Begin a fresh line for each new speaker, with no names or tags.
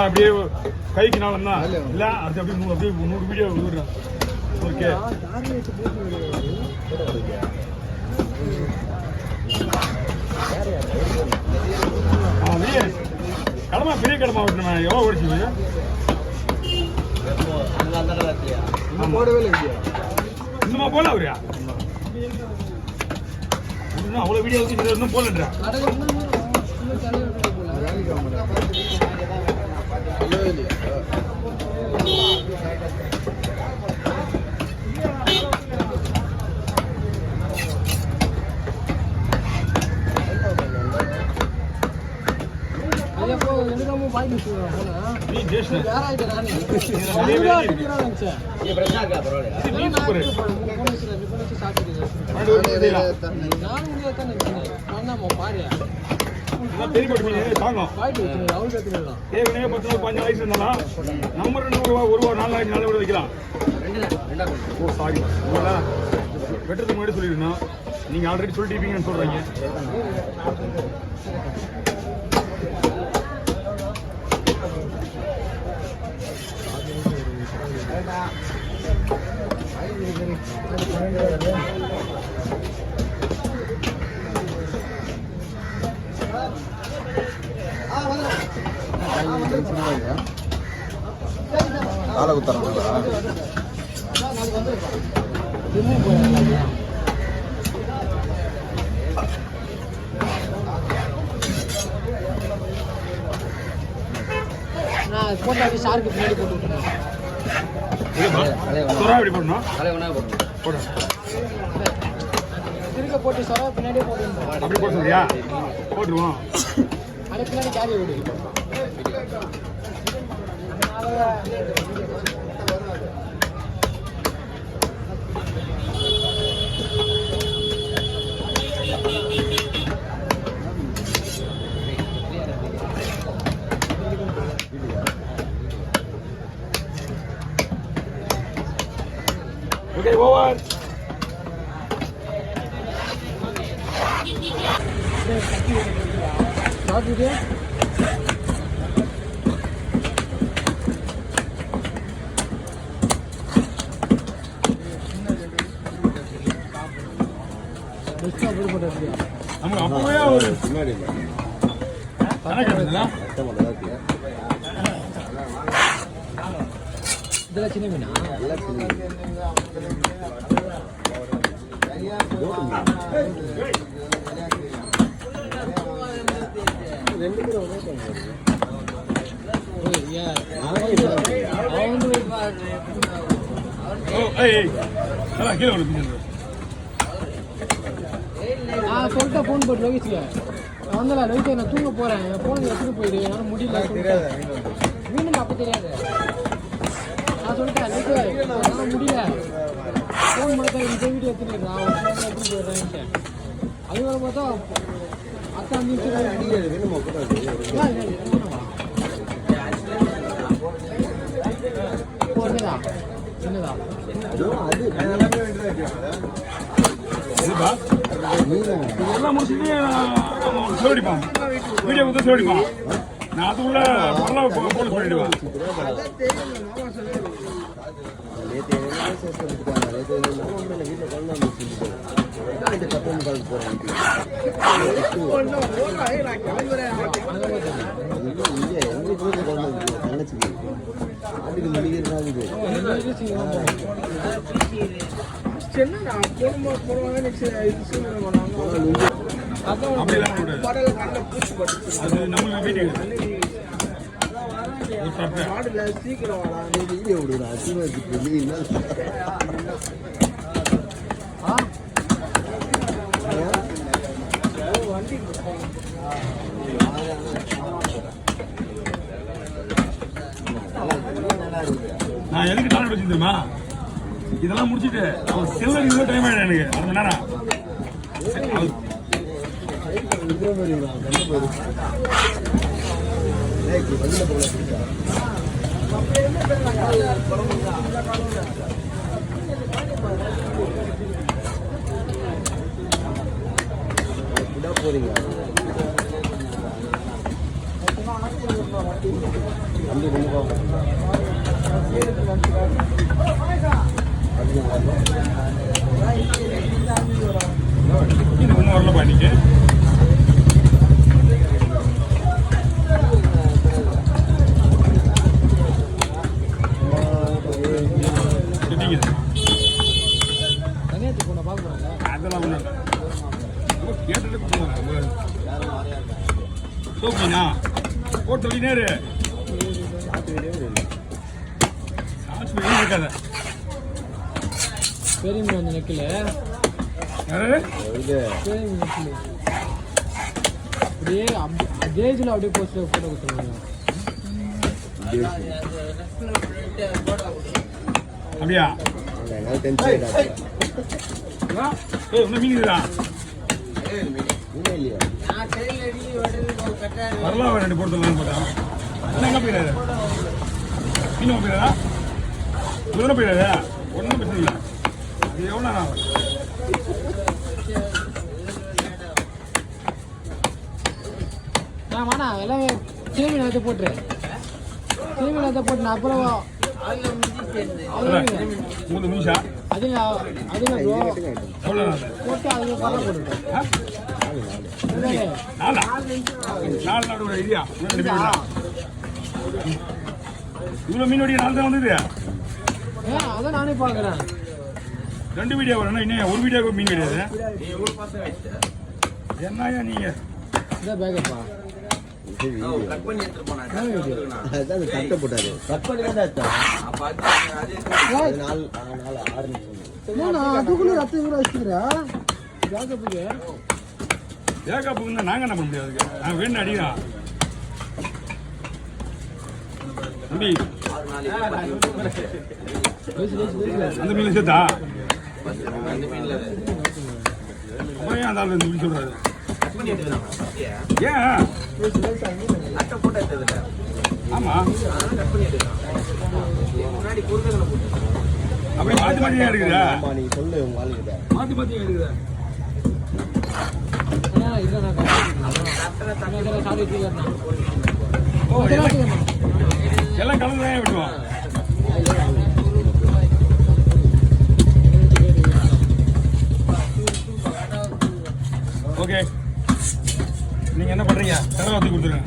அப்படியே கைக்கு நாளும் தான் இல்ல அது அப்படியே 100 வீடியோ விடுறேன். ஓகே கடமா பெரிய கடமா விட்டுருமே எவ்வளோ ஓடிச்சு இன்னுமா போல அவரியா அவ்வளோ வீடியோ இன்னும் போலன்றா வெட்டுறதுக்கு முன்னாடி சொல்லிருந்தோம். நீங்க ஆல்ரெடி சொல்லிட்டீங்கன்னு சொல்றீங்க.
காலை குத்துறாங்களா?
போட்டாச்சு ஷார்க்கு பின்னாடி போட்டு விட்டுருங்க. திருக்க போட்டு சொரா பின்னாடியே போட்டு
அப்படி போட்டுருவியா? போட்டுருவோம்.
அது பின்னாடி கேரி விடு.
Okay, over.
Start video.
நம்ம அப்பவே ஒரு பின்னாடி
இதெல்லாம் சின்ன மீனா சொல்லிட்டேன் ஃபோன் போட்டு ரோகிஸ்க்கு வந்தல ரோகிஸ் நான் தூங்க போறேன் ஃபோன் எடுத்துட்டு போயிடு என்னால் முடியல மீண்டும் அப்போ தெரியாது நான் சொல்லிட்டேன் என்னால் முடியல ஃபோன் பண்ணி இந்த வீடியோ எடுத்துட்டு நான் எடுத்துட்டு போயிடுறேன் அது வர பார்த்தா அத்தா சின்னதா
இதெல்லாம் முடிச்சுட்டு சொல்லிப்பான் வீடியோ வந்து சொல்லிப்பான் நான் அதுக்குள்ள போல சொல்லிடுவேன். நான் எதுக்கு டார்கெட் வச்சிருந்தேமா இதெல்லாம் முடிச்சுட்டு அவன் செல்வருக்கு டைம் ஆயிடும் எனக்கு 1 மணி நேரம்
போறீங்க வந்து
ஒன்றும் வரலப்பா இன்னைக்கு.
தனியாத்து போன பார்க்க போறாங்க.
அதெல்லாம் ஒன்றும் இல்லை. கேட்டுட்டு கொடுத்துருவாங்க. சோப்பினா போட்டு வழி நேரு சாட்சி வெளியே இருக்காத.
பெரிய மீன் அந்த நெக்கில்
யாரு
பெரிய மீன் நெக்கில் அப்படியே ஜேஜில் அப்படியே போஸ்ட் போட்டோ கொடுத்துருவாங்க.
அப்படியா? ஒன்றும் மீன் இருக்குதா? வரலாம் ரெண்டு போட்டு போட்டா என்ன எங்கே போயிடாது? மீன் போயிடாதா? தூரம் போயிடாதா? ஒன்றும் பிரச்சனை இல்லை. இது எவ்வளோ நேரம் ஆகும்?
வேணா எல்லாமே சீமீன் எடுத்து போட்டுரு. சீமீன் எடுத்து போட்டு நான் அப்புறம்
3 நிமிஷம்
அது ப்ரோ
எவ்வளோ
போட்டு அதுக்கு பரவ போட்டுருக்கேன்.
நாலு நாடு ஒரு ஐடியா இவ்வளோ மீனுடைய நாள் தான் வந்தது.
அதான் நானே பார்க்குறேன்.
2 வீடியோ வரணும். இன்னும் ஒரு வீடியோக்கு மீன் கிடையாது. என்னையா நீங்க
இதான் பேக்கப்பா
கட்ட போட்டாரு கட் பண்ணி
அதுக்குள்ள ரத்தம் கூட வச்சுக்கிறா பேக்கப்புக்கு.
பேக்கப்புக்கு நாங்கள் என்ன பண்ண முடியாது. நாங்கள் வேணும் அடிக்கிறோம். தம்பி அந்த மீன் சேர்த்தா அப்புறம் ஏன் அந்த ஆள் இந்த மீன் சொல்றாரு? ஏன்? ஆமா அப்படி மாற்றி மாற்றியா இருக்குதா?
நீ சொல்லு உங்க ஆளுகிட்ட
மாற்றி மாற்றியா இருக்குதா? ஓ எல்லாம் கலந்து தான் விட்டுவான். ஓகே நீங்க என்ன பண்றீங்க? கடை வச்சு கொடுத்துருங்க.